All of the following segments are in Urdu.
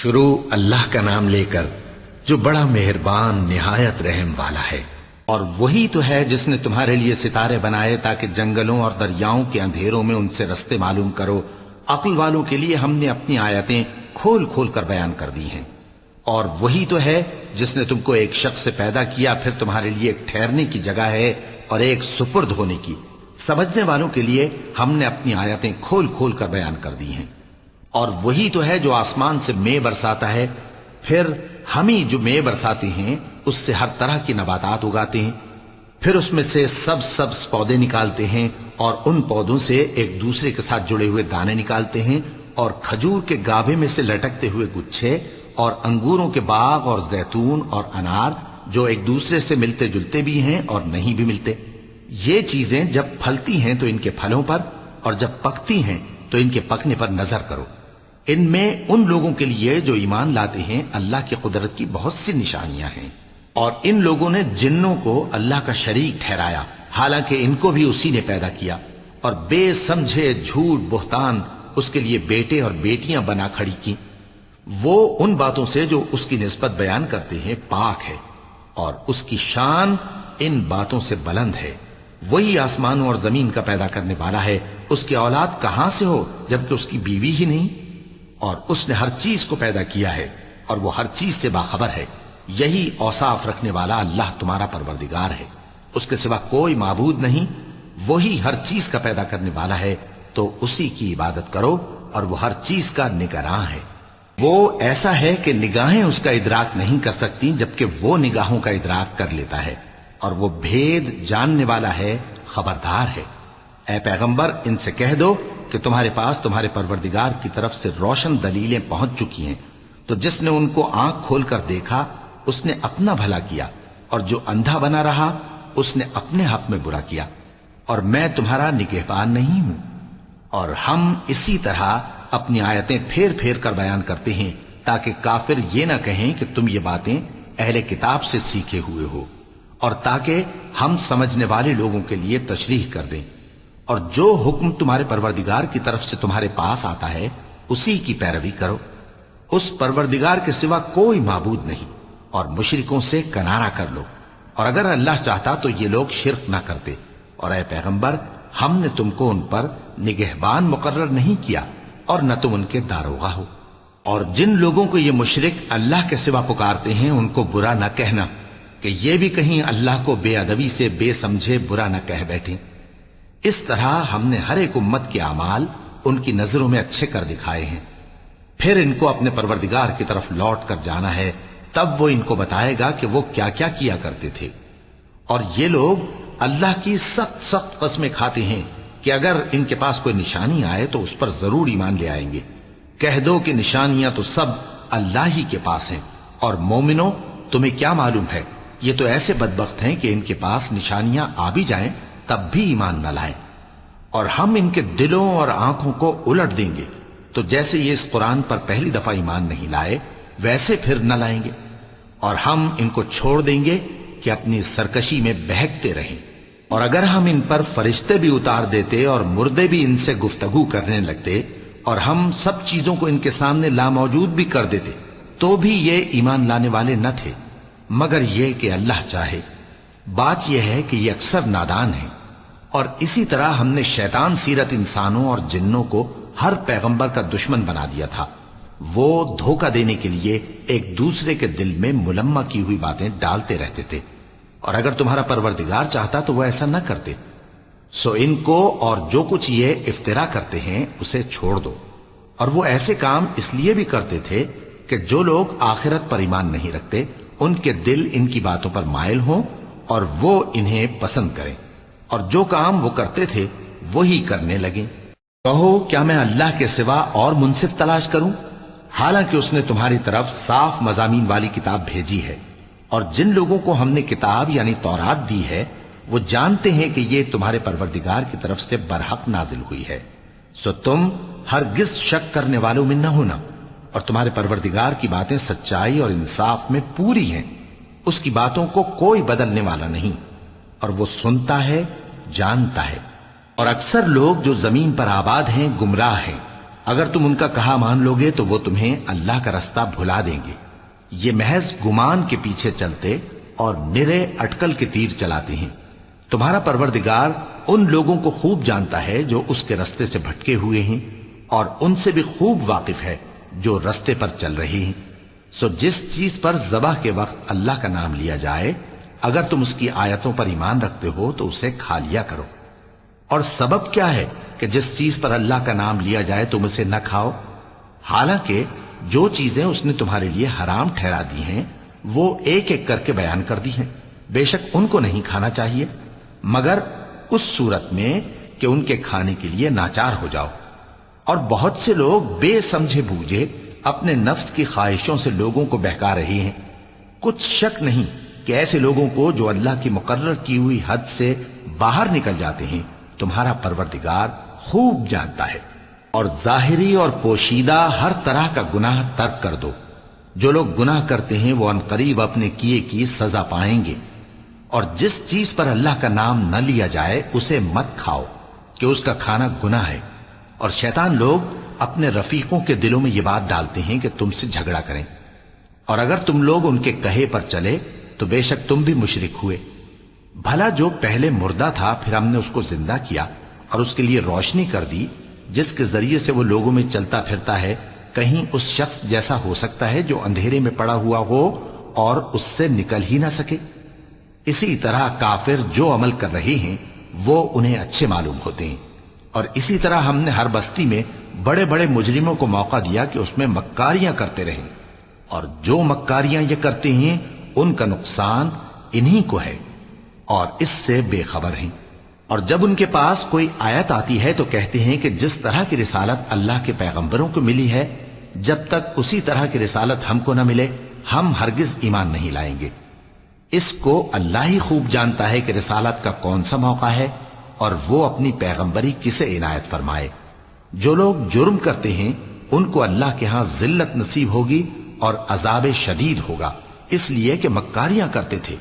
شروع اللہ کا نام لے کر جو بڑا مہربان نہایت رحم والا ہے۔ اور وہی تو ہے جس نے تمہارے لیے ستارے بنائے تاکہ جنگلوں اور دریاؤں کے اندھیروں میں ان سے رستے معلوم کرو۔ عقل والوں کے لیے ہم نے اپنی آیتیں کھول کھول کر بیان کر دی ہیں۔ اور وہی تو ہے جس نے تم کو ایک شخص سے پیدا کیا، پھر تمہارے لیے ایک ٹھہرنے کی جگہ ہے اور ایک سپرد ہونے کی۔ سمجھنے والوں کے لیے ہم نے اپنی آیتیں کھول کھول کر بیان کر دی ہیں۔ اور وہی تو ہے جو آسمان سے مے برساتا ہے، پھر ہم ہی جو مے برساتے ہیں اس سے ہر طرح کی نباتات اگاتے ہیں، پھر اس میں سے سبز سبز پودے نکالتے ہیں اور ان پودوں سے ایک دوسرے کے ساتھ جڑے ہوئے دانے نکالتے ہیں، اور کھجور کے گابھے میں سے لٹکتے ہوئے گچھے، اور انگوروں کے باغ اور زیتون اور انار جو ایک دوسرے سے ملتے جلتے بھی ہیں اور نہیں بھی ملتے۔ یہ چیزیں جب پھلتی ہیں تو ان کے پھلوں پر، اور جب پکتی ہیں تو ان کے پکنے پر نظر کرو۔ ان میں ان لوگوں کے لیے جو ایمان لاتے ہیں اللہ کی قدرت کی بہت سی نشانیاں ہیں۔ اور ان لوگوں نے جنوں کو اللہ کا شریک ٹھہرایا، حالانکہ ان کو بھی اسی نے پیدا کیا، اور بے سمجھے جھوٹ بہتان اس کے لیے بیٹے اور بیٹیاں بنا کھڑی کی۔ وہ ان باتوں سے جو اس کی نسبت بیان کرتے ہیں پاک ہے، اور اس کی شان ان باتوں سے بلند ہے۔ وہی آسمانوں اور زمین کا پیدا کرنے والا ہے، اس کی اولاد کہاں سے ہو جبکہ اس کی بیوی ہی نہیں؟ اور اس نے ہر چیز کو پیدا کیا ہے اور وہ ہر چیز سے باخبر ہے۔ یہی اوصاف رکھنے والا اللہ تمہارا پروردگار ہے، اس کے سوا کوئی معبود نہیں۔ وہی ہر چیز کا پیدا کرنے والا ہے، تو اسی کی عبادت کرو، اور وہ ہر چیز کا نگراں ہے۔ وہ ایسا ہے کہ نگاہیں اس کا ادراک نہیں کر سکتی، جبکہ وہ نگاہوں کا ادراک کر لیتا ہے، اور وہ بھید جاننے والا ہے، خبردار ہے۔ اے پیغمبر، ان سے کہہ دو کہ تمہارے پاس تمہارے پروردگار کی طرف سے روشن دلیلیں پہنچ چکی ہیں، تو جس نے ان کو آنکھ کھول کر دیکھا اس نے اپنا بھلا کیا، اور جو اندھا بنا رہا اس نے اپنے حق میں برا کیا، اور میں تمہارا نگہبان نہیں ہوں۔ اور ہم اسی طرح اپنی آیتیں پھیر پھیر کر بیان کرتے ہیں تاکہ کافر یہ نہ کہیں کہ تم یہ باتیں اہل کتاب سے سیکھے ہوئے ہو، اور تاکہ ہم سمجھنے والے لوگوں کے لیے تشریح کر دیں۔ اور جو حکم تمہارے پروردگار کی طرف سے تمہارے پاس آتا ہے اسی کی پیروی کرو۔ اس پروردگار کے سوا کوئی معبود نہیں، اور مشرکوں سے کنارہ کر لو، اور اگر اللہ چاہتا تو یہ لوگ شرک نہ کرتے۔ اور اے پیغمبر، ہم نے تم کو ان پر نگہبان مقرر نہیں کیا، اور نہ تم ان کے داروغہ ہو۔ اور جن لوگوں کو یہ مشرک اللہ کے سوا پکارتے ہیں ان کو برا نہ کہنا، کہ یہ بھی کہیں اللہ کو بے ادبی سے بے سمجھے برا نہ کہہ بیٹھیں۔ اس طرح ہم نے ہر ایک امت کے اعمال ان کی نظروں میں اچھے کر دکھائے ہیں، پھر ان کو اپنے پروردگار کی طرف لوٹ کر جانا ہے، تب وہ ان کو بتائے گا کہ وہ کیا کیا کیا کرتے تھے۔ اور یہ لوگ اللہ کی سخت سخت قسمیں کھاتے ہیں کہ اگر ان کے پاس کوئی نشانی آئے تو اس پر ضرور ایمان لے آئیں گے۔ کہہ دو کہ نشانیاں تو سب اللہ ہی کے پاس ہیں، اور مومنوں تمہیں کیا معلوم ہے، یہ تو ایسے بدبخت ہیں کہ ان کے پاس نشانیاں آ بھی جائیں تب بھی ایمان نہ لائیں۔ اور ہم ان کے دلوں اور آنکھوں کو الٹ دیں گے، تو جیسے یہ اس قرآن پر پہلی دفعہ ایمان نہیں لائے ویسے پھر نہ لائیں گے، اور ہم ان کو چھوڑ دیں گے کہ اپنی سرکشی میں بہکتے رہیں۔ اور اگر ہم ان پر فرشتے بھی اتار دیتے اور مردے بھی ان سے گفتگو کرنے لگتے، اور ہم سب چیزوں کو ان کے سامنے لاموجود بھی کر دیتے، تو بھی یہ ایمان لانے والے نہ تھے، مگر یہ کہ اللہ چاہے۔ بات یہ ہے کہ یہ اکثر نادان ہیں۔ اور اسی طرح ہم نے شیطان سیرت انسانوں اور جنوں کو ہر پیغمبر کا دشمن بنا دیا تھا۔ وہ دھوکہ دینے کے لیے ایک دوسرے کے دل میں ملمہ کی ہوئی باتیں ڈالتے رہتے تھے، اور اگر تمہارا پروردگار چاہتا تو وہ ایسا نہ کرتے۔ سو ان کو اور جو کچھ یہ افطرا کرتے ہیں اسے چھوڑ دو۔ اور وہ ایسے کام اس لیے بھی کرتے تھے کہ جو لوگ آخرت پر ایمان نہیں رکھتے ان کے دل ان کی باتوں پر مائل ہوں اور وہ انہیں پسند کریں، اور جو کام وہ کرتے تھے وہی کرنے لگیں۔ کہو کیا میں اللہ کے سوا اور منصف تلاش کروں، حالانکہ اس نے تمہاری طرف صاف مضامین والی کتاب بھیجی ہے۔ اور جن لوگوں کو ہم نے کتاب یعنی تورات دی ہے وہ جانتے ہیں کہ یہ تمہارے پروردگار کی طرف سے برحق نازل ہوئی ہے، سو تم ہرگز شک کرنے والوں میں نہ ہونا۔ اور تمہارے پروردگار کی باتیں سچائی اور انصاف میں پوری ہیں، اس کی باتوں کو کوئی بدلنے والا نہیں، اور وہ سنتا ہے، جانتا ہے۔ اور اکثر لوگ جو زمین پر آباد ہیں گمراہ ہیں، اگر تم ان کا کہا مان لوگے تو وہ تمہیں اللہ کا رستہ بھلا دیں گے. یہ محض گمان کے پیچھے چلتے اور نرے اٹکل کے تیر چلاتے ہیں. تمہارا پروردگار ان لوگوں کو خوب جانتا ہے جو اس کے رستے سے بھٹکے ہوئے ہیں، اور ان سے بھی خوب واقف ہے جو رستے پر چل رہے ہیں. سو جس چیز پر ذبح کے وقت اللہ کا نام لیا جائے، اگر تم اس کی آیتوں پر ایمان رکھتے ہو تو اسے کھا لیا کرو. اور سبب کیا ہے کہ جس چیز پر اللہ کا نام لیا جائے تم اسے نہ کھاؤ؟ حالانکہ جو چیزیں اس نے تمہارے لیے حرام ٹھہرا دی ہیں وہ ایک ایک کر کے بیان کر دی ہیں. بے شک ان کو نہیں کھانا چاہیے مگر اس صورت میں کہ ان کے کھانے کے لیے ناچار ہو جاؤ. اور بہت سے لوگ بے سمجھے بوجھے اپنے نفس کی خواہشوں سے لوگوں کو بہکا رہے ہیں. کچھ شک نہیں کہ ایسے لوگوں کو جو اللہ کی مقرر کی ہوئی حد سے باہر نکل جاتے ہیں تمہارا پروردگار خوب جانتا ہے. اور ظاہری اور پوشیدہ ہر طرح کا گناہ ترک کر دو. جو لوگ گناہ کرتے ہیں وہ عنقریب اپنے کیے کی سزا پائیں گے. اور جس چیز پر اللہ کا نام نہ لیا جائے اسے مت کھاؤ کہ اس کا کھانا گناہ ہے. اور شیطان لوگ اپنے رفیقوں کے دلوں میں یہ بات ڈالتے ہیں کہ تم سے جھگڑا کریں، اور اگر تم لوگ ان کے کہے پر چلے تو بے شک تم بھی مشرک ہوئے. بھلا جو پہلے مردہ تھا پھر ہم نے اس کو زندہ کیا اور اس کے لیے روشنی کر دی جس کے ذریعے سے وہ لوگوں میں چلتا پھرتا ہے، کہیں اس شخص جیسا ہو سکتا ہے جو اندھیرے میں پڑا ہوا ہو اور اس سے نکل ہی نہ سکے؟ اسی طرح کافر جو عمل کر رہے ہیں وہ انہیں اچھے معلوم ہوتے ہیں. اور اسی طرح ہم نے ہر بستی میں بڑے بڑے مجرموں کو موقع دیا کہ اس میں مکاریاں کرتے رہیں، اور جو مکاریاں یہ کرتے ہیں ان کا نقصان انہی کو ہے اور اس سے بے خبر ہیں. اور جب ان کے پاس کوئی آیت آتی ہے تو کہتے ہیں کہ جس طرح کی رسالت اللہ کے پیغمبروں کو ملی ہے جب تک اسی طرح کی رسالت ہم کو نہ ملے ہم ہرگز ایمان نہیں لائیں گے. اس کو اللہ ہی خوب جانتا ہے کہ رسالت کا کون سا موقع ہے اور وہ اپنی پیغمبری کسے عنایت فرمائے. جو لوگ جرم کرتے ہیں ان کو اللہ کے ہاں ذلت نصیب ہوگی اور عذاب شدید ہوگا، اس لیے کہ مکاریاں کرتے تھے.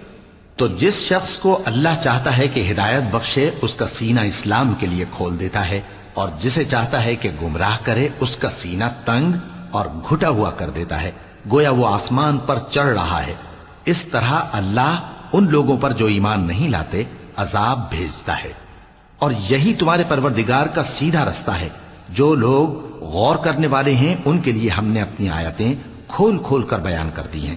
تو جس شخص کو اللہ چاہتا ہے کہ ہدایت بخشے اس کا سینہ اسلام کے لیے کھول دیتا ہے، اور جسے چاہتا ہے کہ گمراہ کرے اس کا سینہ تنگ اور گھٹا ہوا کر دیتا ہے، گویا وہ آسمان پر چڑھ رہا ہے. اس طرح اللہ ان لوگوں پر جو ایمان نہیں لاتے عذاب بھیجتا ہے. اور یہی تمہارے پروردگار کا سیدھا رستہ ہے. جو لوگ غور کرنے والے ہیں ان کے لیے ہم نے اپنی آیتیں کھول کھول کر بیان کر دی ہیں.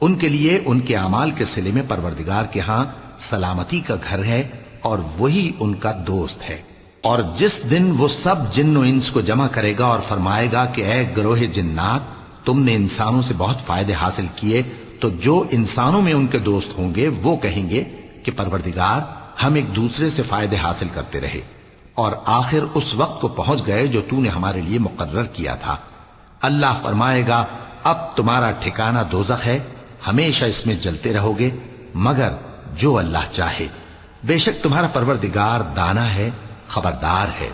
ان کے لیے ان کے اعمال کے صلے میں پروردگار کے ہاں سلامتی کا گھر ہے اور وہی ان کا دوست ہے. اور جس دن وہ سب جن و انس کو جمع کرے گا اور فرمائے گا کہ اے گروہ جنات، تم نے انسانوں سے بہت فائدے حاصل کیے، تو جو انسانوں میں ان کے دوست ہوں گے وہ کہیں گے کہ پروردگار ہم ایک دوسرے سے فائدے حاصل کرتے رہے اور آخر اس وقت کو پہنچ گئے جو تو نے ہمارے لیے مقرر کیا تھا. اللہ فرمائے گا اب تمہارا ٹھکانہ دوزخ ہے، ہمیشہ اس میں جلتے رہو گے مگر جو اللہ چاہے. بے شک تمہارا پروردگار دانا ہے، خبردار ہے.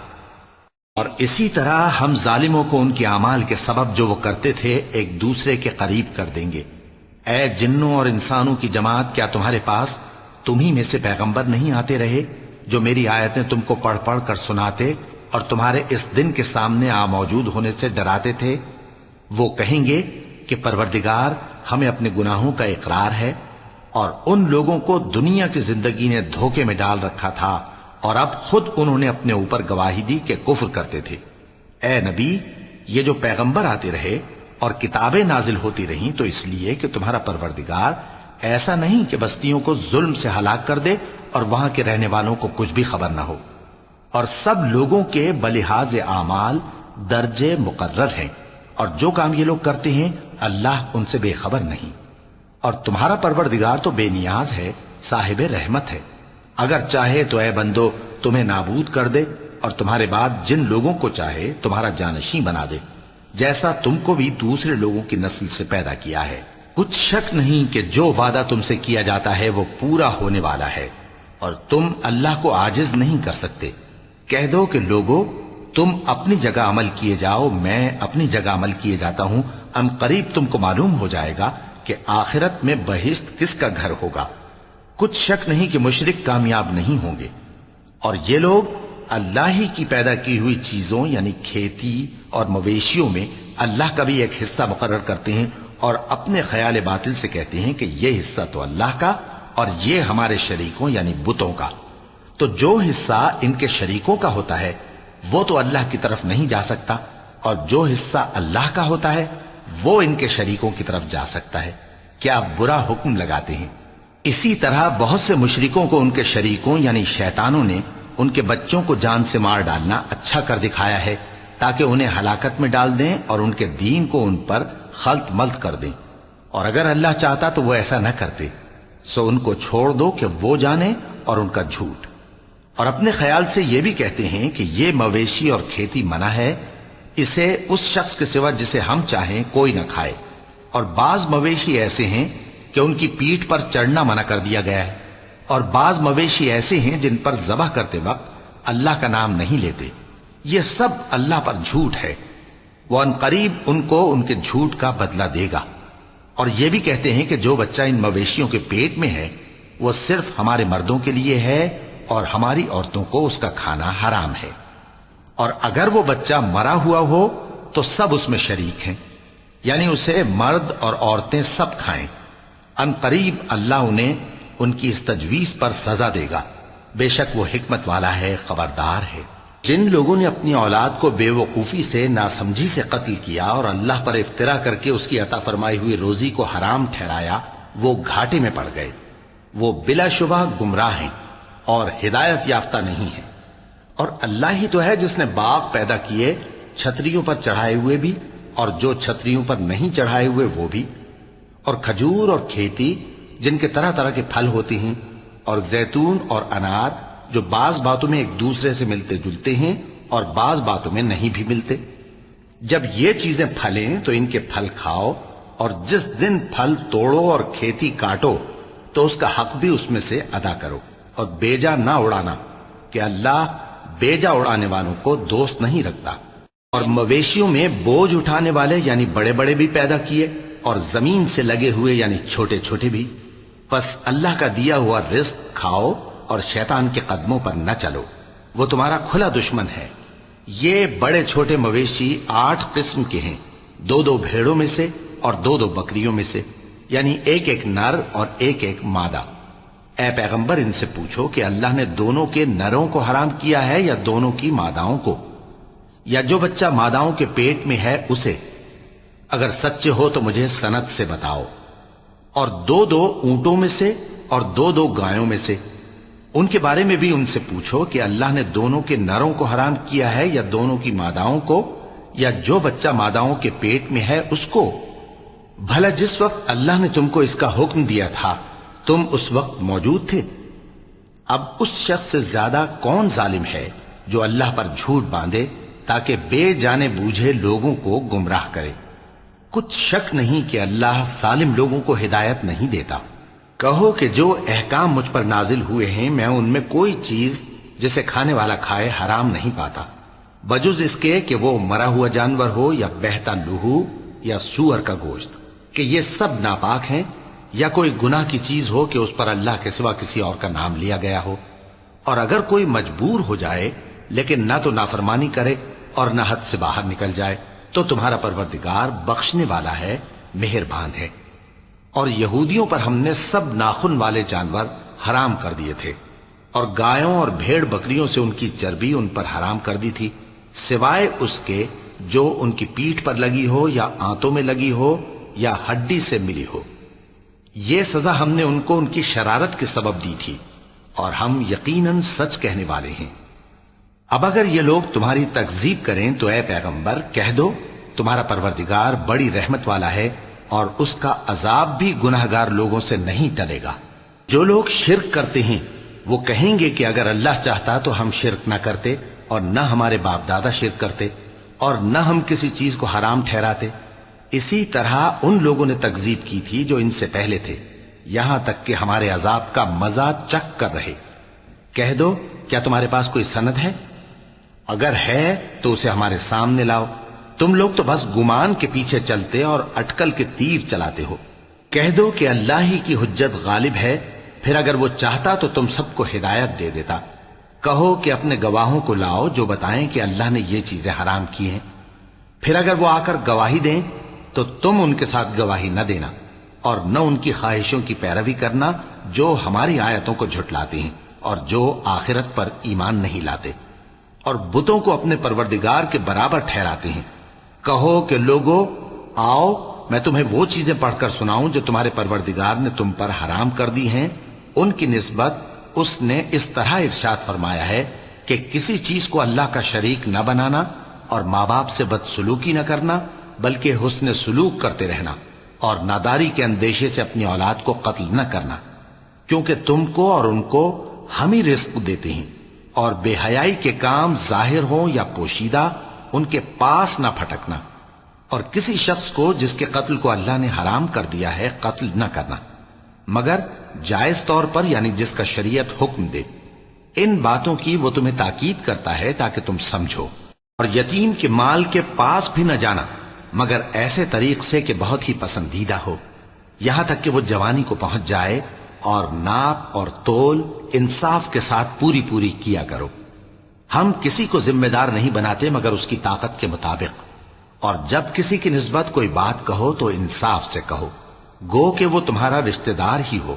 اور اسی طرح ہم ظالموں کو ان کے اعمال کے سبب جو وہ کرتے تھے ایک دوسرے کے قریب کر دیں گے. اے جنوں اور انسانوں کی جماعت، کیا تمہارے پاس تمہیں میں سے پیغمبر نہیں آتے رہے جو میری آیتیں تم کو پڑھ پڑھ کر سناتے اور تمہارے اس دن کے سامنے موجود ہونے سے ڈراتے تھے؟ وہ کہیں گے کہ پروردگار ہمیں اپنے گناہوں کا اقرار ہے، اور ان لوگوں کو دنیا کی زندگی نے دھوکے میں ڈال رکھا تھا اور اب خود انہوں نے اپنے اوپر گواہی دی کہ کفر کرتے تھے. اے نبی، یہ جو پیغمبر آتے رہے اور کتابیں نازل ہوتی رہیں تو اس لیے کہ تمہارا پروردگار ایسا نہیں کہ بستیوں کو ظلم سے ہلاک کر دے اور وہاں کے رہنے والوں کو کچھ بھی خبر نہ ہو. اور سب لوگوں کے بلحاظ اعمال درجے مقرر ہیں، اور جو کام یہ لوگ کرتے ہیں اللہ ان سے بے خبر نہیں. اور تمہارا پروردگار تو بے نیاز ہے، صاحب رحمت ہے. اگر چاہے تو اے بندو تمہیں نابود کر دے اور تمہارے بعد جن لوگوں کو چاہے تمہارا جانشین بنا دے، جیسا تم کو بھی دوسرے لوگوں کی نسل سے پیدا کیا ہے. کچھ شک نہیں کہ جو وعدہ تم سے کیا جاتا ہے وہ پورا ہونے والا ہے، اور تم اللہ کو عاجز نہیں کر سکتے. کہہ دو کہ لوگو تم اپنی جگہ عمل کیے جاؤ، میں اپنی جگہ عمل کیے جاتا ہوں. ان قریب تم کو معلوم ہو جائے گا کہ آخرت میں بہشت کس کا گھر ہوگا. کچھ شک نہیں کہ مشرک کامیاب نہیں ہوں گے. اور یہ لوگ اللہ ہی کی پیدا کی ہوئی چیزوں یعنی کھیتی اور مویشیوں میں اللہ کا بھی ایک حصہ مقرر کرتے ہیں اور اپنے خیال باطل سے کہتے ہیں کہ یہ حصہ تو اللہ کا اور یہ ہمارے شریکوں یعنی بتوں کا. تو جو حصہ ان کے شریکوں کا ہوتا ہے وہ تو اللہ کی طرف نہیں جا سکتا، اور جو حصہ اللہ کا ہوتا ہے وہ ان کے شریکوں کی طرف جا سکتا ہے. کیا برا حکم لگاتے ہیں. اسی طرح بہت سے مشرکوں کو ان کے شریکوں یعنی شیطانوں نے ان کے بچوں کو جان سے مار ڈالنا اچھا کر دکھایا ہے تاکہ انہیں ہلاکت میں ڈال دیں اور ان کے دین کو ان پر خلط ملط کر دیں. اور اگر اللہ چاہتا تو وہ ایسا نہ کرتے، سو ان کو چھوڑ دو کہ وہ جانے اور ان کا جھوٹ. اور اپنے خیال سے یہ بھی کہتے ہیں کہ یہ مویشی اور کھیتی منع ہے، اسے اس شخص کے سوا جسے ہم چاہیں کوئی نہ کھائے. اور بعض مویشی ایسے ہیں کہ ان کی پیٹھ پر چڑھنا منع کر دیا گیا ہے، اور بعض مویشی ایسے ہیں جن پر ذبح کرتے وقت اللہ کا نام نہیں لیتے. یہ سب اللہ پر جھوٹ ہے، وہ ان قریب ان کو ان کے جھوٹ کا بدلہ دے گا. اور یہ بھی کہتے ہیں کہ جو بچہ ان مویشیوں کے پیٹ میں ہے وہ صرف ہمارے مردوں کے لیے ہے اور ہماری عورتوں کو اس کا کھانا حرام ہے، اور اگر وہ بچہ مرا ہوا ہو تو سب اس میں شریک ہیں، یعنی اسے مرد اور عورتیں سب کھائیں. ان قریب اللہ انہیں ان کی اس تجویز پر سزا دے گا، بے شک وہ حکمت والا ہے، خبردار ہے. جن لوگوں نے اپنی اولاد کو بے وقوفی سے ناسمجھی سے قتل کیا اور اللہ پر افترا کر کے اس کی عطا فرمائی ہوئی روزی کو حرام ٹھہرایا وہ گھاٹے میں پڑ گئے. وہ بلا شبہ گمراہ ہیں اور ہدایت یافتہ نہیں ہیں. اور اللہ ہی تو ہے جس نے باغ پیدا کیے چھتریوں پر چڑھائے ہوئے بھی اور جو چھتریوں پر نہیں چڑھائے ہوئے وہ بھی، اور کھجور اور کھیتی جن کے طرح طرح کے پھل ہوتے ہیں، اور زیتون اور انار جو بعض باتوں میں ایک دوسرے سے ملتے جلتے ہیں اور بعض باتوں میں نہیں بھی ملتے. جب یہ چیزیں پھلیں تو ان کے پھل کھاؤ، اور جس دن پھل توڑو اور کھیتی کاٹو تو اس کا حق بھی اس میں سے ادا کرو، اور بیجا نہ اڑانا کہ اللہ بیجا اڑانے والوں کو دوست نہیں رکھتا. اور مویشیوں میں بوجھ اٹھانے والے یعنی بڑے بڑے بھی پیدا کیے اور زمین سے لگے ہوئے یعنی چھوٹے چھوٹے بھی. پس اللہ کا دیا ہوا رزق کھاؤ اور شیطان کے قدموں پر نہ چلو، وہ تمہارا کھلا دشمن ہے. یہ بڑے چھوٹے مویشی 8 قسم کے ہیں، 2 بھیڑوں میں سے اور 2 بکریوں میں سے، یعنی ایک نر اور ایک مادہ. اے پیغمبر ان سے پوچھو کہ اللہ نے دونوں کے نروں کو حرام کیا ہے یا دونوں کی ماداؤں کو، یا جو بچہ ماداؤں کے پیٹ میں ہے اسے؟ اگر سچے ہو تو مجھے سند سے بتاؤ. اور 2 اونٹوں میں سے اور 2 گایوں میں سے، ان کے بارے میں بھی ان سے پوچھو کہ اللہ نے دونوں کے نروں کو حرام کیا ہے یا دونوں کی ماداؤں کو، یا جو بچہ ماداؤں کے پیٹ میں ہے اس کو. بھلا جس وقت اللہ نے تم کو اس کا حکم دیا تھا تم اس وقت موجود تھے؟ اب اس شخص سے زیادہ کون ظالم ہے جو اللہ پر جھوٹ باندھے تاکہ بے جانے بوجھے لوگوں کو گمراہ کرے. کچھ شک نہیں کہ اللہ ظالم لوگوں کو ہدایت نہیں دیتا. کہو کہ جو احکام مجھ پر نازل ہوئے ہیں میں ان میں کوئی چیز جسے کھانے والا کھائے حرام نہیں پاتا، بجز اس کے کہ وہ مرا ہوا جانور ہو یا بہتا لہو یا سور کا گوشت، کہ یہ سب ناپاک ہیں، یا کوئی گناہ کی چیز ہو کہ اس پر اللہ کے سوا کسی اور کا نام لیا گیا ہو. اور اگر کوئی مجبور ہو جائے لیکن نہ تو نافرمانی کرے اور نہ حد سے باہر نکل جائے تو تمہارا پروردگار بخشنے والا ہے، مہربان ہے. اور یہودیوں پر ہم نے سب ناخن والے جانور حرام کر دیے تھے، اور گایوں اور بھیڑ بکریوں سے ان کی چربی ان پر حرام کر دی تھی، سوائے اس کے جو ان کی پیٹھ پر لگی ہو یا آنتوں میں لگی ہو یا ہڈی سے ملی ہو. یہ سزا ہم نے ان کو ان کی شرارت کے سبب دی تھی، اور ہم یقیناً سچ کہنے والے ہیں. اب اگر یہ لوگ تمہاری تکذیب کریں تو اے پیغمبر کہہ دو تمہارا پروردگار بڑی رحمت والا ہے اور اس کا عذاب بھی گناہگار لوگوں سے نہیں ٹلے گا. جو لوگ شرک کرتے ہیں وہ کہیں گے کہ اگر اللہ چاہتا تو ہم شرک نہ کرتے اور نہ ہمارے باپ دادا شرک کرتے اور نہ ہم کسی چیز کو حرام ٹھہراتے. اسی طرح ان لوگوں نے تکذیب کی تھی جو ان سے پہلے تھے، یہاں تک کہ ہمارے عذاب کا مزہ چکھ کر رہے. کہہ دو کیا تمہارے پاس کوئی سند ہے؟ اگر ہے تو اسے ہمارے سامنے لاؤ. تم لوگ تو بس گمان کے پیچھے چلتے اور اٹکل کے تیر چلاتے ہو. کہہ دو کہ اللہ ہی کی حجت غالب ہے، پھر اگر وہ چاہتا تو تم سب کو ہدایت دے دیتا. کہو کہ اپنے گواہوں کو لاؤ جو بتائیں کہ اللہ نے یہ چیزیں حرام کی ہیں۔ پھر اگر وہ آ کر گواہی دیں تو تم ان کے ساتھ گواہی نہ دینا اور نہ ان کی خواہشوں کی پیروی کرنا جو ہماری آیتوں کو جھٹلاتے ہیں اور جو آخرت پر ایمان نہیں لاتے اور بتوں کو اپنے پروردگار کے برابر ٹھہراتے ہیں۔ کہو کہ لوگو آؤ میں تمہیں وہ چیزیں پڑھ کر سناؤں جو تمہارے پروردگار نے تم پر حرام کر دی ہیں۔ ان کی نسبت اس نے اس طرح ارشاد فرمایا ہے کہ کسی چیز کو اللہ کا شریک نہ بنانا اور ماں باپ سے بدسلوکی نہ کرنا بلکہ حسن سلوک کرتے رہنا اور ناداری کے اندیشے سے اپنی اولاد کو قتل نہ کرنا، کیونکہ تم کو اور ان کو ہم ہی رزق دیتے ہیں، اور بے حیائی کے کام ظاہر ہوں یا پوشیدہ ان کے پاس نہ پھٹکنا، اور کسی شخص کو جس کے قتل کو اللہ نے حرام کر دیا ہے قتل نہ کرنا مگر جائز طور پر، یعنی جس کا شریعت حکم دے۔ ان باتوں کی وہ تمہیں تاکید کرتا ہے تاکہ تم سمجھو۔ اور یتیم کے مال کے پاس بھی نہ جانا مگر ایسے طریق سے کہ بہت ہی پسندیدہ ہو، یہاں تک کہ وہ جوانی کو پہنچ جائے، اور ناپ اور تول انصاف کے ساتھ پوری پوری کیا کرو۔ ہم کسی کو ذمہ دار نہیں بناتے مگر اس کی طاقت کے مطابق، اور جب کسی کی نسبت کوئی بات کہو تو انصاف سے کہو، گو کہ وہ تمہارا رشتہ دار ہی ہو،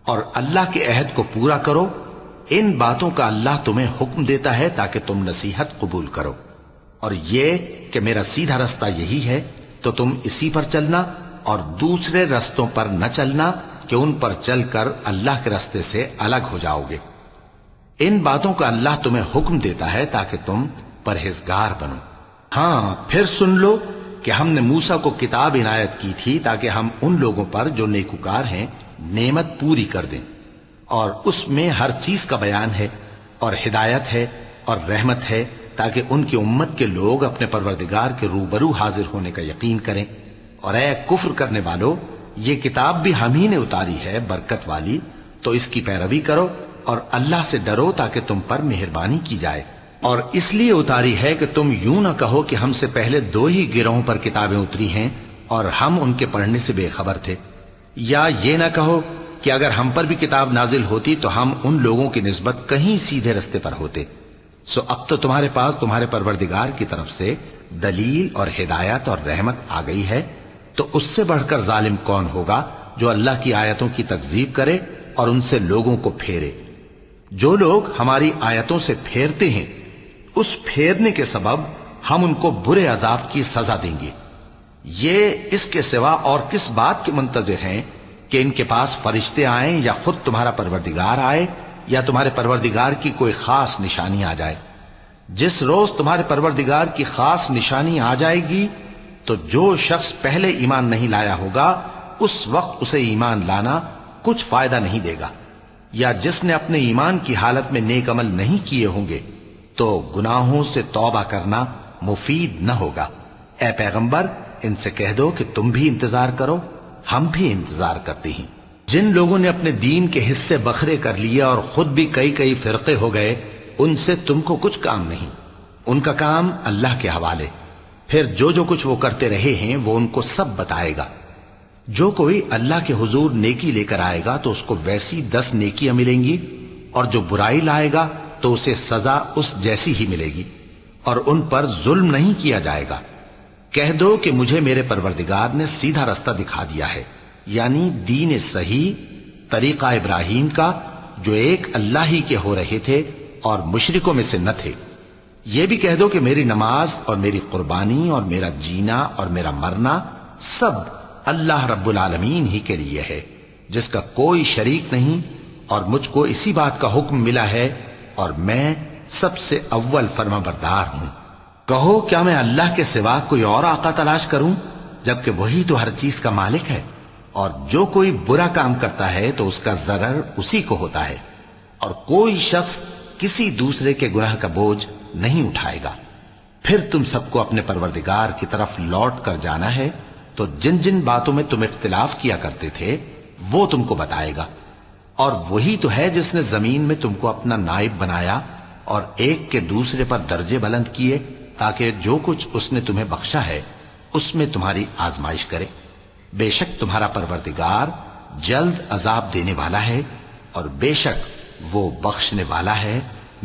اور اللہ کے عہد کو پورا کرو۔ ان باتوں کا اللہ تمہیں حکم دیتا ہے تاکہ تم نصیحت قبول کرو، اور یہ کہ میرا سیدھا رستہ یہی ہے تو تم اسی پر چلنا اور دوسرے رستوں پر نہ چلنا کہ ان پر چل کر اللہ کے رستے سے الگ ہو جاؤ گے۔ ان باتوں کا اللہ تمہیں حکم دیتا ہے تاکہ تم پرہیزگار بنو۔ ہاں پھر سن لو کہ ہم نے موسیٰ کو کتاب عنایت کی تھی تاکہ ہم ان لوگوں پر جو نیکوکار ہیں نعمت پوری کر دیں، اور اس میں ہر چیز کا بیان ہے اور ہدایت ہے اور رحمت ہے تاکہ ان کی امت کے لوگ اپنے پروردگار کے روبرو حاضر ہونے کا یقین کریں۔ اور اے کفر کرنے والو، یہ کتاب بھی ہم ہی نے اتاری ہے برکت والی، تو اس کی پیروی کرو اور اللہ سے ڈرو تاکہ تم پر مہربانی کی جائے۔ اور اس لیے اتاری ہے کہ تم یوں نہ کہو کہ ہم سے پہلے 2 ہی گروہوں پر کتابیں اتری ہیں اور ہم ان کے پڑھنے سے بے خبر تھے، یا یہ نہ کہو کہ اگر ہم پر بھی کتاب نازل ہوتی تو ہم ان لوگوں کی نسبت کہیں سیدھے رستے پر ہوتے۔ سو اب تو تمہارے پاس تمہارے پروردگار کی طرف سے دلیل اور ہدایت اور رحمت آ گئی ہے، تو اس سے بڑھ کر ظالم کون ہوگا جو اللہ کی آیتوں کی تکذیب کرے اور ان سے لوگوں کو پھیرے۔ جو لوگ ہماری آیتوں سے پھیرتے ہیں اس پھیرنے کے سبب ہم ان کو برے عذاب کی سزا دیں گے۔ یہ اس کے سوا اور کس بات کے منتظر ہیں کہ ان کے پاس فرشتے آئیں یا خود تمہارا پروردگار آئے یا تمہارے پروردگار کی کوئی خاص نشانی آ جائے۔ جس روز تمہارے پروردگار کی خاص نشانی آ جائے گی تو جو شخص پہلے ایمان نہیں لایا ہوگا اس وقت اسے ایمان لانا کچھ فائدہ نہیں دے گا، یا جس نے اپنے ایمان کی حالت میں نیک عمل نہیں کیے ہوں گے تو گناہوں سے توبہ کرنا مفید نہ ہوگا۔ اے پیغمبر ان سے کہہ دو کہ تم بھی انتظار کرو، ہم بھی انتظار کرتے ہیں۔ جن لوگوں نے اپنے دین کے حصے بکھرے کر لیے اور خود بھی کئی فرقے ہو گئے، ان سے تم کو کچھ کام نہیں، ان کا کام اللہ کے حوالے۔ پھر جو کچھ وہ کرتے رہے ہیں وہ ان کو سب بتائے گا۔ جو کوئی اللہ کے حضور نیکی لے کر آئے گا تو اس کو ویسی 10 نیکیاں ملیں گی، اور جو برائی لائے گا تو اسے سزا اس جیسی ہی ملے گی، اور ان پر ظلم نہیں کیا جائے گا۔ کہہ دو کہ مجھے میرے پروردگار نے سیدھا رستہ دکھا دیا ہے، یعنی دین صحیح، طریقہ ابراہیم کا، جو ایک اللہ ہی کے ہو رہے تھے اور مشرکوں میں سے نہ تھے۔ یہ بھی کہہ دو کہ میری نماز اور میری قربانی اور میرا جینا اور میرا مرنا سب اللہ رب العالمین ہی کے لیے ہے، جس کا کوئی شریک نہیں، اور مجھ کو اسی بات کا حکم ملا ہے اور میں سب سے اول فرما بردار ہوں۔ کہو کیا میں اللہ کے سوا کوئی اور آقا تلاش کروں جبکہ وہی تو ہر چیز کا مالک ہے؟ اور جو کوئی برا کام کرتا ہے تو اس کا ضرر اسی کو ہوتا ہے، اور کوئی شخص کسی دوسرے کے گناہ کا بوجھ نہیں اٹھائے گا۔ پھر تم سب کو اپنے پروردگار کی طرف لوٹ کر جانا ہے، تو جن جن باتوں میں تم اختلاف کیا کرتے تھے وہ تم کو بتائے گا۔ اور وہی تو ہے جس نے زمین میں تم کو اپنا نائب بنایا اور ایک کے دوسرے پر درجے بلند کیے تاکہ جو کچھ اس نے تمہیں بخشا ہے اس میں تمہاری آزمائش کرے۔ بے شک تمہارا پروردگار جلد عذاب دینے والا ہے، اور بے شک وہ بخشنے والا ہے،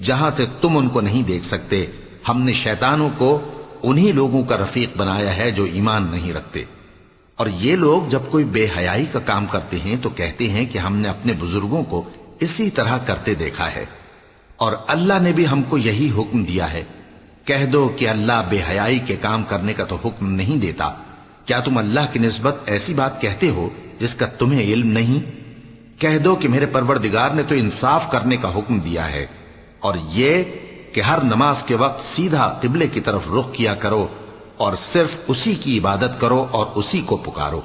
جہاں سے تم ان کو نہیں دیکھ سکتے، ہم نے شیطانوں کو انہی لوگوں کا رفیق بنایا ہے جو ایمان نہیں رکھتے۔ اور یہ لوگ جب کوئی بے حیائی کا کام کرتے ہیں تو کہتے ہیں کہ ہم نے اپنے بزرگوں کو اسی طرح کرتے دیکھا ہے، اور اللہ نے بھی ہم کو یہی حکم دیا ہے۔ کہہ دو کہ اللہ بے حیائی کے کام کرنے کا تو حکم نہیں دیتا، کیا تم اللہ کی نسبت ایسی بات کہتے ہو جس کا تمہیں علم نہیں؟ کہہ دو کہ میرے پروردگار نے تو انصاف کرنے کا حکم دیا ہے، اور یہ کہ ہر نماز کے وقت سیدھا قبلے کی طرف رخ کیا کرو اور صرف اسی کی عبادت کرو اور اسی کو پکارو۔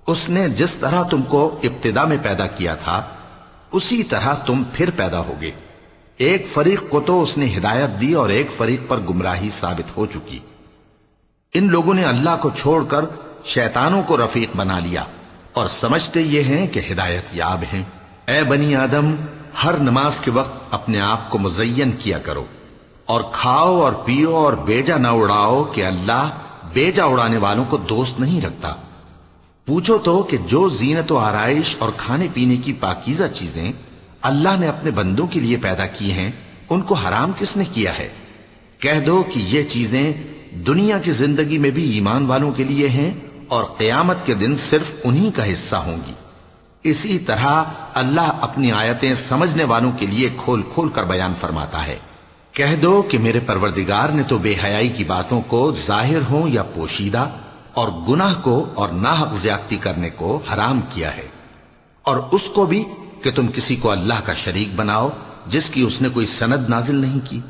اس نے جس طرح تم کو ابتدا میں پیدا کیا تھا اسی طرح تم پھر پیدا ہوگے۔ ایک فریق کو تو اس نے ہدایت دی اور ایک فریق پر گمراہی ثابت ہو چکی۔ ان لوگوں نے اللہ کو چھوڑ کر شیطانوں کو رفیق بنا لیا اور سمجھتے یہ ہیں کہ ہدایت یاب ہیں۔ اے بنی آدم، ہر نماز کے وقت اپنے آپ کو مزین کیا کرو، اور کھاؤ اور پیو اور بیجا نہ اڑاؤ کہ اللہ بیجا اڑانے والوں کو دوست نہیں رکھتا۔ پوچھو تو کہ جو زینت و آرائش اور کھانے پینے کی پاکیزہ چیزیں اللہ نے اپنے بندوں کے لیے پیدا کی ہیں، ان کو حرام کس نے کیا ہے؟ کہہ دو کہ یہ چیزیں دنیا کی زندگی میں بھی ایمان والوں کے لیے ہیں اور قیامت کے دن صرف انہی کا حصہ ہوں گی۔ اسی طرح اللہ اپنی آیتیں سمجھنے والوں کے لیے کھول کھول کر بیان فرماتا ہے۔ کہہ دو کہ میرے پروردگار نے تو بے حیائی کی باتوں کو ظاہر ہوں یا پوشیدہ، اور گناہ کو اور ناحق زیادتی کرنے کو حرام کیا ہے، اور اس کو بھی کہ تم کسی کو اللہ کا شریک بناؤ جس کی اس نے کوئی سند نازل نہیں کی،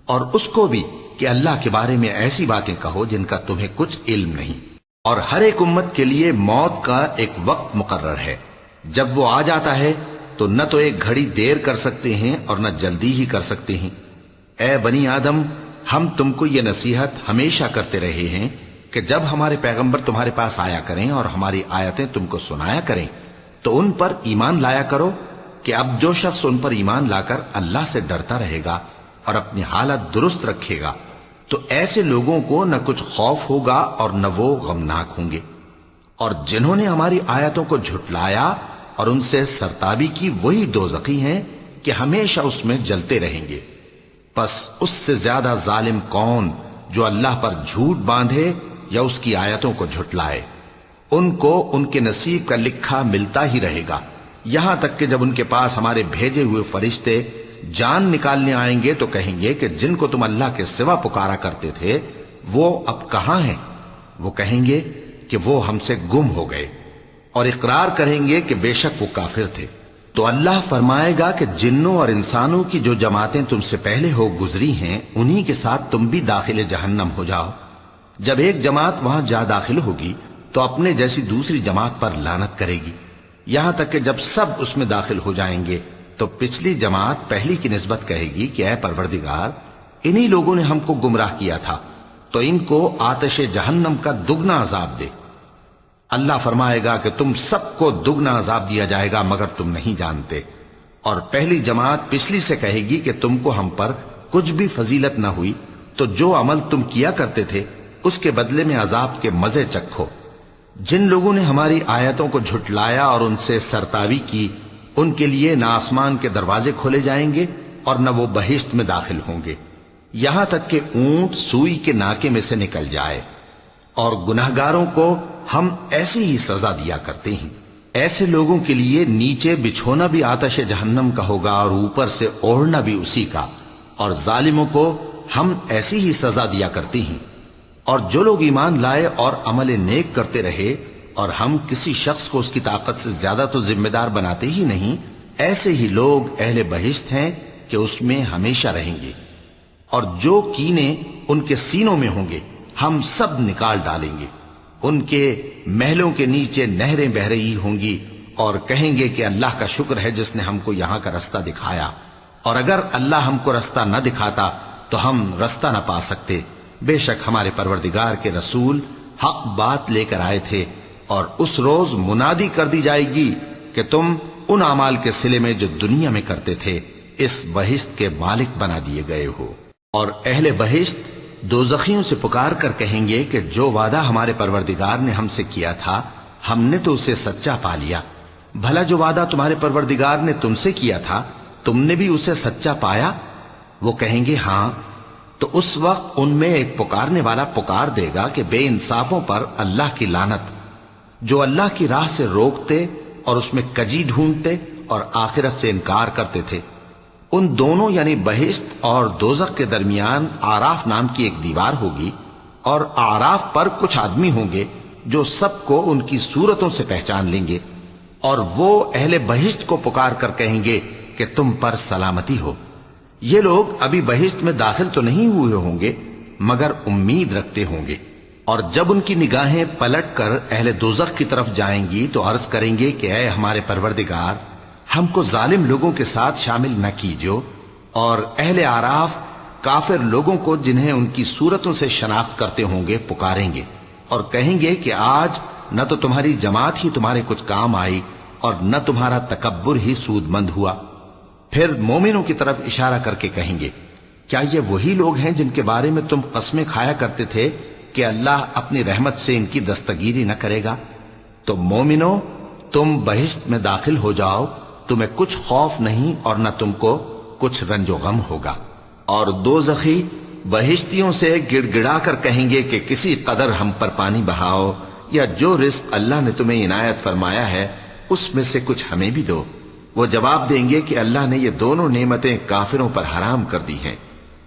اور اس کو بھی کہ اللہ کے بارے میں ایسی باتیں کہو جن کا تمہیں کچھ علم نہیں۔ اور ہر ایک امت کے لیے موت کا ایک وقت مقرر ہے، جب وہ آ جاتا ہے تو نہ تو ایک گھڑی دیر کر سکتے ہیں اور نہ جلدی ہی کر سکتے ہیں۔ اے بنی آدم، ہم تم کو یہ نصیحت ہمیشہ کرتے رہے ہیں کہ جب ہمارے پیغمبر تمہارے پاس آیا کریں اور ہماری آیتیں تم کو سنایا کریں تو ان پر ایمان لایا کرو، کہ اب جو شخص ان پر ایمان لا کر اللہ سے ڈرتا رہے گا اور اپنی حالت درست رکھے گا تو ایسے لوگوں کو نہ کچھ خوف ہوگا اور نہ وہ غمناک ہوں گے۔ اور جنہوں نے ہماری آیتوں کو جھٹلایا اور ان سے سرتابی کی وہی دوزخی ہیں کہ ہمیشہ اس میں جلتے رہیں گے۔ پس اس سے زیادہ ظالم کون جو اللہ پر جھوٹ باندھے یا اس کی آیتوں کو جھٹلائے؟ ان کو ان کے نصیب کا لکھا ملتا ہی رہے گا، یہاں تک کہ جب ان کے پاس ہمارے بھیجے ہوئے فرشتے جان نکالنے آئیں گے تو کہیں گے کہ جن کو تم اللہ کے سوا پکارا کرتے تھے وہ اب کہاں ہیں؟ وہ کہیں گے کہ وہ ہم سے گم ہو گئے، اور اقرار کریں گے کہ بے شک وہ کافر تھے۔ تو اللہ فرمائے گا کہ جنوں اور انسانوں کی جو جماعتیں تم سے پہلے ہو گزری ہیں انہی کے ساتھ تم بھی داخل جہنم ہو جاؤ۔ جب ایک جماعت وہاں جا داخل ہوگی تو اپنے جیسی دوسری جماعت پر لعنت کرے گی، یہاں تک کہ جب سب اس میں داخل ہو جائیں گے تو پچھلی جماعت پہلی کی نسبت کہے گی کہ اے پروردگار، انہی لوگوں نے ہم کو گمراہ کیا تھا، تو ان کو آتش جہنم کا دگنا عذاب دے۔ اللہ فرمائے گا کہ تم سب کو دگنا عذاب دیا جائے گا مگر تم نہیں جانتے۔ اور پہلی جماعت پچھلی سے کہے گی کہ تم کو ہم پر کچھ بھی فضیلت نہ ہوئی، تو جو عمل تم کیا کرتے تھے اس کے بدلے میں عذاب کے مزے چکھو۔ جن لوگوں نے ہماری آیتوں کو جھٹلایا اور ان سے سرتاوی کی، ان کے لیے نہ آسمان کے دروازے کھولے جائیں گے اور نہ وہ بہشت میں داخل ہوں گے، یہاں تک کہ اونٹ سوئی کے ناکے میں سے نکل جائے۔ اور گناہگاروں کو ہم ایسی ہی سزا دیا کرتے ہیں۔ ایسے لوگوں کے لیے نیچے بچھونا بھی آتش جہنم کا ہوگا اور اوپر سے اوڑھنا بھی اسی کا، اور ظالموں کو ہم ایسی ہی سزا دیا کرتے ہیں۔ اور جو لوگ ایمان لائے اور عمل نیک کرتے رہے اور ہم کسی شخص کو اس کی طاقت سے زیادہ تو ذمہ دار بناتے ہی نہیں، ایسے ہی لوگ اہل بہشت ہیں کہ اس میں ہمیشہ رہیں گے۔ اور جو کینے ان کے سینوں میں ہوں گے ہم سب نکال ڈالیں گے، ان کے محلوں کے نیچے نہریں بہہ رہی ہوں گی، اور کہیں گے کہ اللہ کا شکر ہے جس نے ہم کو یہاں کا رستہ دکھایا، اور اگر اللہ ہم کو رستہ نہ دکھاتا تو ہم رستہ نہ پا سکتے۔ بے شک ہمارے پروردگار کے رسول حق بات لے کر آئے تھے، اور اس روز منادی کر دی جائے گی کہ تم ان اعمال کے صلے میں جو دنیا میں کرتے تھے اس بہشت کے مالک بنا دیے گئے ہو۔ اور اہل بہشت دوزخیوں سے پکار کر کہیں گے کہ جو وعدہ ہمارے پروردگار نے ہم سے کیا تھا ہم نے تو اسے سچا پا لیا۔ بھلا جو وعدہ تمہارے پروردگار نے تم سے کیا تھا تم نے بھی اسے سچا پایا؟ وہ کہیں گے ہاں، تو اس وقت ان میں ایک پکارنے والا پکار دے گا کہ بے انصافوں پر اللہ کی لعنت، جو اللہ کی راہ سے روکتے اور اس میں کجی ڈھونڈتے اور آخرت سے انکار کرتے تھے۔ ان دونوں یعنی بہشت اور دوزخ کے درمیان آراف نام کی ایک دیوار ہوگی، اور آراف پر کچھ آدمی ہوں گے جو سب کو ان کی صورتوں سے پہچان لیں گے، اور وہ اہل بہشت کو پکار کر کہیں گے کہ تم پر سلامتی ہو۔ یہ لوگ ابھی بہشت میں داخل تو نہیں ہوئے ہوں گے مگر امید رکھتے ہوں گے، اور جب ان کی نگاہیں پلٹ کر اہل دوزخ کی طرف جائیں گی تو عرض کریں گے کہ اے ہمارے پروردگار، ہم کو ظالم لوگوں کے ساتھ شامل نہ کیجو۔ اور اہل آراف کافر لوگوں کو جنہیں ان کی صورتوں سے شناخت کرتے ہوں گے پکاریں گے اور کہیں گے کہ آج نہ تو تمہاری جماعت ہی تمہارے کچھ کام آئی اور نہ تمہارا تکبر ہی سود مند ہوا۔ پھر مومنوں کی طرف اشارہ کر کے کہیں گے، کیا یہ وہی لوگ ہیں جن کے بارے میں تم قسمیں کھایا کرتے تھے کہ اللہ اپنی رحمت سے ان کی دستگیری نہ کرے گا؟ تو مومنوں، تم بہشت میں داخل ہو جاؤ، تمہیں کچھ خوف نہیں اور نہ تم کو کچھ رنج و غم ہوگا۔ اور دوزخی بہشتیوں سے گڑ گڑا کر کہیں گے کہ کسی قدر ہم پر پانی بہاؤ، یا جو رزق اللہ نے تمہیں عنایت فرمایا ہے اس میں سے کچھ ہمیں بھی دو۔ وہ جواب دیں گے کہ اللہ نے یہ دونوں نعمتیں کافروں پر حرام کر دی ہیں،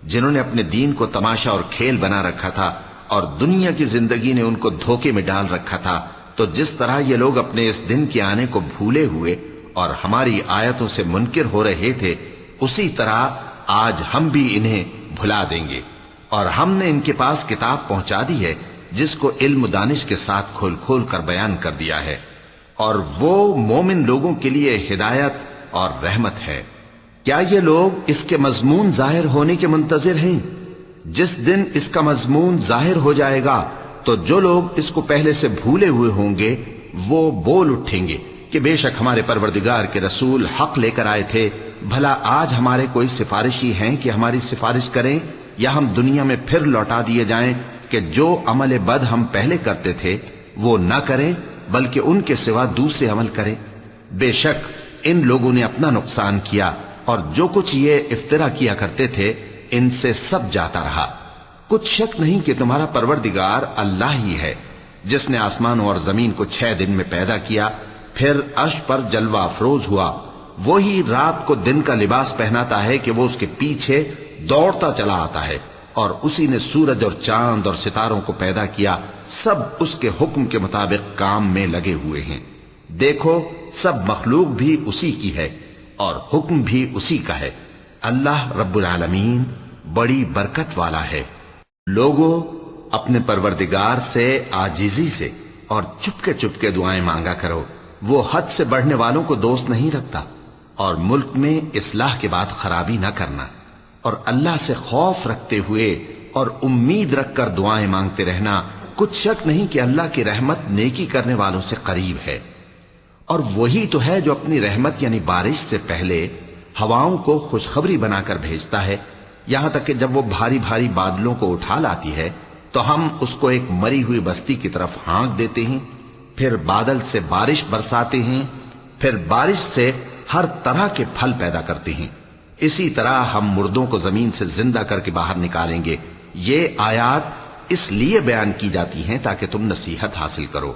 جنہوں نے اپنے دین کو تماشا اور کھیل بنا رکھا تھا اور دنیا کی زندگی نے ان کو دھوکے میں ڈال رکھا تھا۔ تو جس طرح یہ لوگ اپنے اس دن کے آنے کو بھولے ہوئے اور ہماری آیتوں سے منکر ہو رہے تھے، اسی طرح آج ہم بھی انہیں بھلا دیں گے۔ اور ہم نے ان کے پاس کتاب پہنچا دی ہے جس کو علم و دانش کے ساتھ کھول کھول کر بیان کر دیا ہے، اور وہ مومن لوگوں کے لیے ہدایت اور رحمت ہے۔ کیا یہ لوگ اس کے مضمون ظاہر ہونے کے منتظر ہیں؟ جس دن اس کا مضمون ظاہر ہو جائے گا تو جو لوگ اس کو پہلے سے بھولے ہوئے ہوں گے وہ بول اٹھیں گے کہ بے شک ہمارے پروردگار کے رسول حق لے کر آئے تھے، بھلا آج ہمارے کوئی سفارشی ہیں کہ ہماری سفارش کریں، یا ہم دنیا میں پھر لوٹا دیے جائیں کہ جو عمل بد ہم پہلے کرتے تھے وہ نہ کریں بلکہ ان کے سوا دوسرے عمل کریں۔ بے شک ان لوگوں نے اپنا نقصان کیا، اور جو کچھ یہ افترا کیا کرتے تھے ان سے سب جاتا رہا۔ کچھ شک نہیں کہ تمہارا پروردگار اللہ ہی ہے جس نے آسمانوں اور زمین کو 6 دن میں پیدا کیا، پھر عرش پر جلوہ افروز ہوا۔ وہی رات کو دن کا لباس پہناتا ہے کہ وہ اس کے پیچھے دوڑتا چلا آتا ہے، اور اسی نے سورج اور چاند اور ستاروں کو پیدا کیا، سب اس کے حکم کے مطابق کام میں لگے ہوئے ہیں۔ دیکھو سب مخلوق بھی اسی کی ہے اور حکم بھی اسی کا ہے۔ اللہ رب العالمین بڑی برکت والا ہے۔ لوگوں، اپنے پروردگار سے عاجزی سے اور چپکے چپکے دعائیں مانگا کرو، وہ حد سے بڑھنے والوں کو دوست نہیں رکھتا، اور ملک میں اصلاح کے بعد خرابی نہ کرنا، اور اللہ سے خوف رکھتے ہوئے اور امید رکھ کر دعائیں مانگتے رہنا۔ کچھ شک نہیں کہ اللہ کی رحمت نیکی کرنے والوں سے قریب ہے، اور وہی تو ہے جو اپنی رحمت یعنی بارش سے پہلے ہواؤں کو خوشخبری بنا کر بھیجتا ہے، یہاں تک کہ جب وہ بھاری بھاری بادلوں کو اٹھا لاتی ہے تو ہم اس کو ایک مری ہوئی بستی کی طرف ہانک دیتے ہیں، پھر بادل سے بارش برساتے ہیں، پھر بارش سے ہر طرح کے پھل پیدا کرتے ہیں۔ اسی طرح ہم مردوں کو زمین سے زندہ کر کے باہر نکالیں گے۔ یہ آیات اس لیے بیان کی جاتی ہیں تاکہ تم نصیحت حاصل کرو۔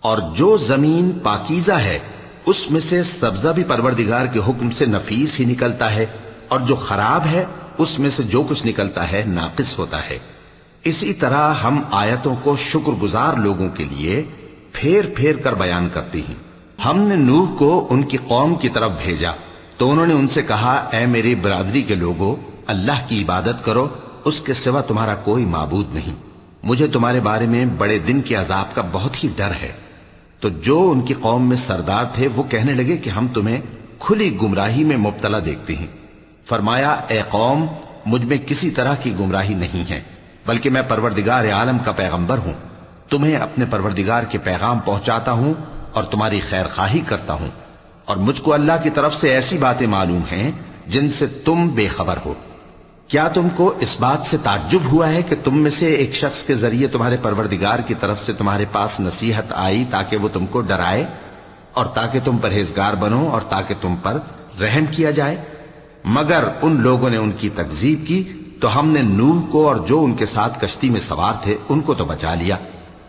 اور جو زمین پاکیزہ ہے اس میں سے سبزہ بھی پروردگار کے حکم سے نفیس ہی نکلتا ہے، اور جو خراب ہے اس میں سے جو کچھ نکلتا ہے ناقص ہوتا ہے۔ اسی طرح ہم آیتوں کو شکر گزار لوگوں کے لیے پھیر پھیر کر بیان کرتے ہیں۔ ہم نے نوح کو ان کی قوم کی طرف بھیجا تو انہوں نے ان سے کہا، اے میری برادری کے لوگوں، اللہ کی عبادت کرو، اس کے سوا تمہارا کوئی معبود نہیں۔ مجھے تمہارے بارے میں بڑے دن کے عذاب کا بہت ہی ڈر ہے۔ تو جو ان کی قوم میں سردار تھے وہ کہنے لگے کہ ہم تمہیں کھلی گمراہی میں مبتلا دیکھتے ہیں۔ فرمایا، اے قوم، مجھ میں کسی طرح کی گمراہی نہیں ہے، بلکہ میں پروردگار عالم کا پیغمبر ہوں، تمہیں اپنے پروردگار کے پیغام پہنچاتا ہوں اور تمہاری خیر خواہی کرتا ہوں، اور مجھ کو اللہ کی طرف سے ایسی باتیں معلوم ہیں جن سے تم بے خبر ہو۔ کیا تم کو اس بات سے تعجب ہوا ہے کہ تم میں سے ایک شخص کے ذریعے تمہارے پروردگار کی طرف سے تمہارے پاس نصیحت آئی تاکہ وہ تم کو ڈرائے اور تاکہ تم پرہیزگار بنو اور تاکہ تم پر رحم کیا جائے؟ مگر ان لوگوں نے ان کی تکذیب کی تو ہم نے نوح کو اور جو ان کے ساتھ کشتی میں سوار تھے ان کو تو بچا لیا،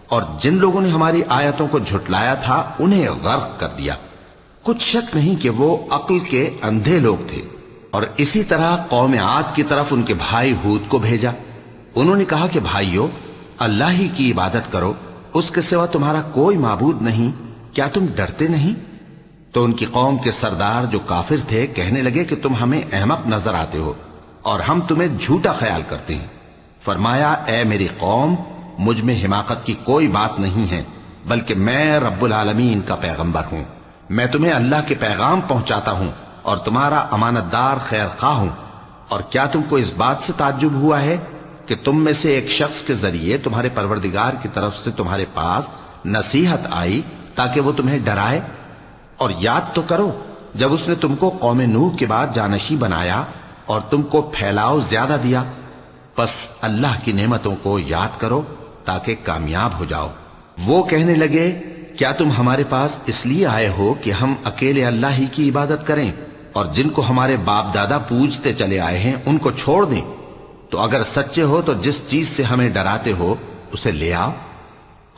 اور جن لوگوں نے ہماری آیتوں کو جھٹلایا تھا انہیں غرق کر دیا۔ کچھ شک نہیں کہ وہ عقل کے اندھے لوگ تھے۔ اور اسی طرح قوم عاد کی طرف ان کے بھائی ہود کو بھیجا۔ انہوں نے کہا کہ بھائیو، اللہ ہی کی عبادت کرو، اس کے سوا تمہارا کوئی معبود نہیں، کیا تم ڈرتے نہیں؟ تو ان کی قوم کے سردار جو کافر تھے کہنے لگے کہ تم ہمیں احمق نظر آتے ہو اور ہم تمہیں جھوٹا خیال کرتے ہیں۔ فرمایا، اے میری قوم، مجھ میں حماقت کی کوئی بات نہیں ہے، بلکہ میں رب العالمین کا پیغمبر ہوں۔ میں تمہیں اللہ کے پیغام پہنچاتا ہوں اور تمہارا امانت دار خیر خواہ ہوں۔ اور کیا تم کو اس بات سے تعجب ہوا ہے کہ تم میں سے ایک شخص کے ذریعے تمہارے پروردگار کی طرف سے تمہارے پاس نصیحت آئی تاکہ وہ تمہیں ڈرائے؟ اور یاد تو کرو جب اس نے تم کو قوم نوح کے بعد جانشین بنایا اور تم کو پھیلاؤ زیادہ دیا۔ پس اللہ کی نعمتوں کو یاد کرو تاکہ کامیاب ہو جاؤ۔ وہ کہنے لگے، کیا تم ہمارے پاس اس لیے آئے ہو کہ ہم اکیلے اللہ ہی کی عبادت کریں اور جن کو ہمارے باپ دادا پوجتے چلے آئے ہیں ان کو چھوڑ دیں؟ تو اگر سچے ہو تو جس چیز سے ہمیں ڈراتے ہو اسے لے آؤ۔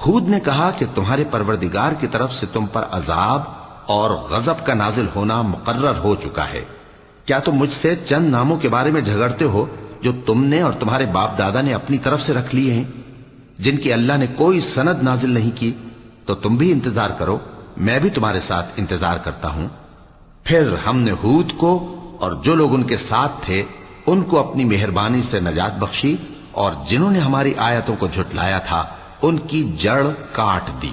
ہود نے کہا کہ تمہارے پروردگار کی طرف سے تم پر عذاب اور غضب کا نازل ہونا مقرر ہو چکا ہے۔ کیا تم مجھ سے چند ناموں کے بارے میں جھگڑتے ہو جو تم نے اور تمہارے باپ دادا نے اپنی طرف سے رکھ لیے ہیں، جن کی اللہ نے کوئی سند نازل نہیں کی؟ تو تم بھی انتظار کرو، میں بھی تمہارے ساتھ انتظار کرتا ہوں۔ پھر ہم نے ہود کو اور جو لوگ ان کے ساتھ تھے ان کو اپنی مہربانی سے نجات بخشی، اور جنہوں نے ہماری آیتوں کو جھٹلایا تھا ان کی جڑ کاٹ دی،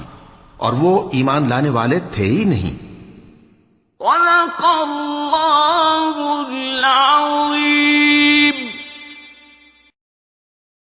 اور وہ ایمان لانے والے تھے ہی نہیں۔ صدق اللہ العظیم۔